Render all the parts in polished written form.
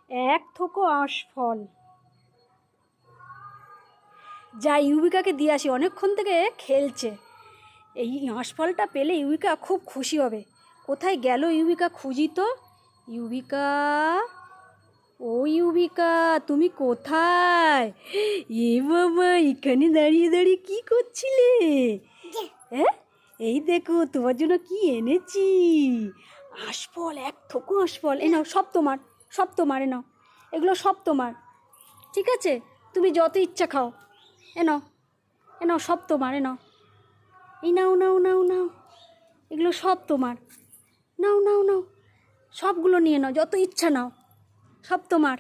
এক থোকো আঁশফল। যা ইউবিকাকে দিয়ে আসি, অনেকক্ষণ থেকে খেলছে। এই আঁশফলটা পেলে ইউবিকা খুব খুশি হবে। কোথায় গেল ইউবিকা, খুঁজি তো। ইউবিকা, ও ইউবিকা, তুমি কোথায়? এ বাবা, এখানে দাঁড়িয়ে দাঁড়িয়ে কি করছিলে? হ্যাঁ, এই দেখো তোমার জন্য কি এনেছি। আঁশফল, এক থোকো আঁশফল। এ নাও, সব তোমার, সব তোমার। এ নাও, এগুলো সব তোমার, ঠিক আছে? তুমি যত ইচ্ছা খাও। এ নাও, এ নাও, সব তোমার। এ নাও, এই নাও, নাও, নাও, নাও, এগুলো সব তোমার। নাও, নাও, নাও, সবগুলো নিয়ে নাও, যত ইচ্ছা নাও, সব তোমার।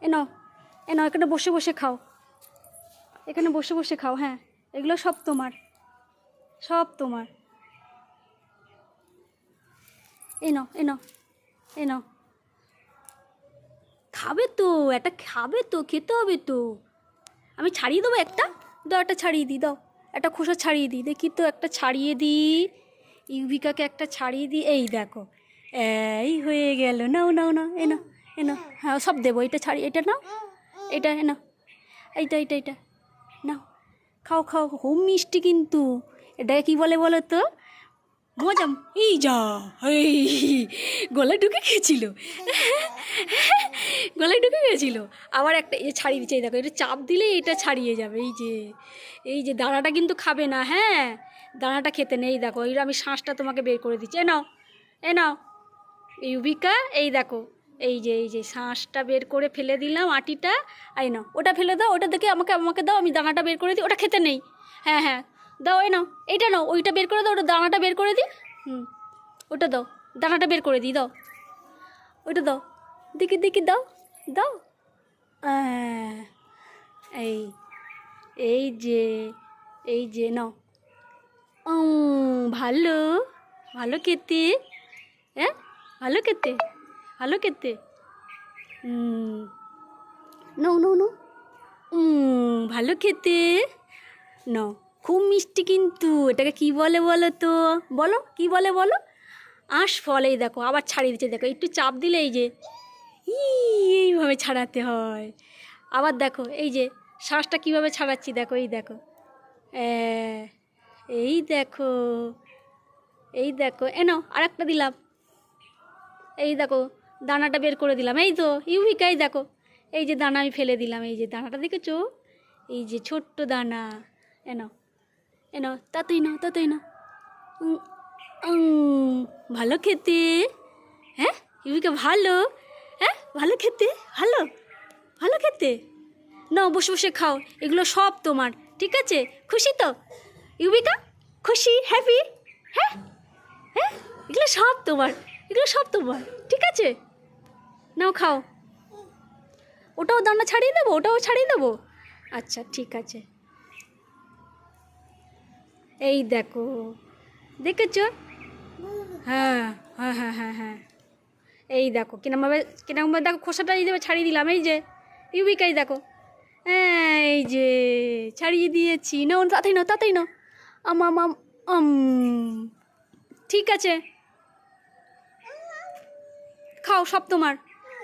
এ নাও, এ নাও, এখানে বসে বসে খাও, এখানে বসে বসে খাও। হ্যাঁ, এগুলো সব তোমার, সব তোমার। এ নাও, এ নাও, এ নাও, খাবে তো, একটা খাবে তো, খেতে হবে তো। আমি ছাড়িয়ে দেবো একটা, দাও একটা ছাড়িয়ে দিই, দাও একটা খোসা ছাড়িয়ে দিই, দেখি তো একটা ছাড়িয়ে দিই। ইউবিকাকে একটা ছাড়িয়ে দিই, এই দেখো, এই হয়ে গেল। নাও, নাও, নাও, এ নাও, এ নাও। হ্যাঁ, সব দেবো, এটা ছাড়ি, এটা নাও, এটা এ নাও, এইটা, এইটা, এইটা নাও, খাও, খাও। খুব মিষ্টি কিন্তু। এটাকে কী বলে বলো তো? মজাম। এই যা, এই গলায় ঢুকে গেছিল, গলায় ঢুকে গেছিলো। আবার একটা এ ছাড়িয়ে দিচ্ছে, এই দেখো, এটা চাপ দিলে এটা ছাড়িয়ে যাবে। এই যে, এই যে দানাটা কিন্তু খাবে না, হ্যাঁ, দানাটা খেতে নেই। দেখো, এই আমি শ্বাসটা তোমাকে বের করে দিচ্ছি। এ নাও, এ নাও ইউবিকা, এই দেখো, এই যে, এই যে শ্বাসটা বের করে ফেলে দিলাম, আটিটা। এই নাও, ওটা ফেলে দাও, ওটা দেখে আমাকে আমাকে দাও, আমি দানাটা বের করে দিই। ওটা খেতে নেই, হ্যাঁ হ্যাঁ, দাও। এই নাও, এইটা নাও, ওইটা বের করে দাও, ওটা দানাটা বের করে দিই। ওটা দাও, দানাটা বের করে দিই, দাও ওইটা দাও, দেখি দেখি, দাও, দাও। এই, এই যে, এই যে নাও। ও, ভালো, ভালো খেতে, হ্যাঁ, ভালো খেতে, ভালো খেতে। নাও, নাও, নাও, ভালো খেতে। নাও, খুব মিষ্টি কিন্তু। এটাকে কি বলে বলো তো? বলো, কি বলে বলো? আঁশফল। এই দেখো, আবার ছাড়িয়ে দিচ্ছে, দেখো, একটু চাপ দিলে এই যে, এইভাবে ছাড়াতে হয়। আবার দেখো, এই যে শ্বাসটা কীভাবে ছাড়াচ্ছি, দেখো, এই দেখো, এই দেখো, এই দেখো। এ নাও, আর একটা দিলাম, এই দেখো, দানাটা বের করে দিলাম। এই তো ইউবিকা, এই দেখো, এই যে দানা আমি ফেলে দিলাম, এই যে দানাটা দেখেছো, এই যে ছোট্ট দানা। এ নাও, এ নাও, তাতেই নাও, তাতেই নাও। ভালো খেতে, হ্যাঁ ইউবিকা, ভালো, হ্যাঁ, ভালো খেতে, ভালো, ভালো খেতে। নাও, বসে বসে খাও, এগুলো সব তোমার, ঠিক আছে? খুশি তো ইউবিকা? খুশি, হ্যাপি? হ্যাঁ, হ্যাঁ, এগুলো সব তোমার, এগুলো সব তোমার, ঠিক আছে? নাও, খাও। ওটাও দানা ছাড়িয়ে দেবো, ওটাও ছাড়িয়ে দেবো। আচ্ছা, ঠিক আছে। এই দেখো, দেখেছ? হ্যাঁ, হ্যাঁ, হ্যাঁ, হ্যাঁ, হ্যাঁ, এই দেখো, কিরমভাবে, কিরমভাবে দেখো, খোসাটা এই দেবে ছাড়িয়ে দিলাম, এই যে ইউবিকাই দেখো, হ্যাঁ, এই যে ছাড়িয়ে দিয়েছি। নাও, তাতেই নাও, তাতেই নাও। আম, ঠিক আছে, খাও, সব তোমার।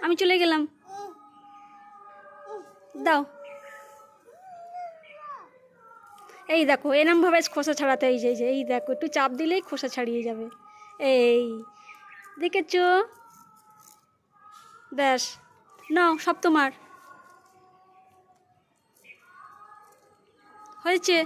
আমি চলে গেলাম, দাও। এই দেখো, এরমভাবে খোসা ছাড়াতে, এই যে, এই দেখো, একটু চাপ দিলেই খোসা ছাড়িয়ে যাবে। এই দেখেছ? ব্যাস, নাও, সব তোমার, হয়েছে।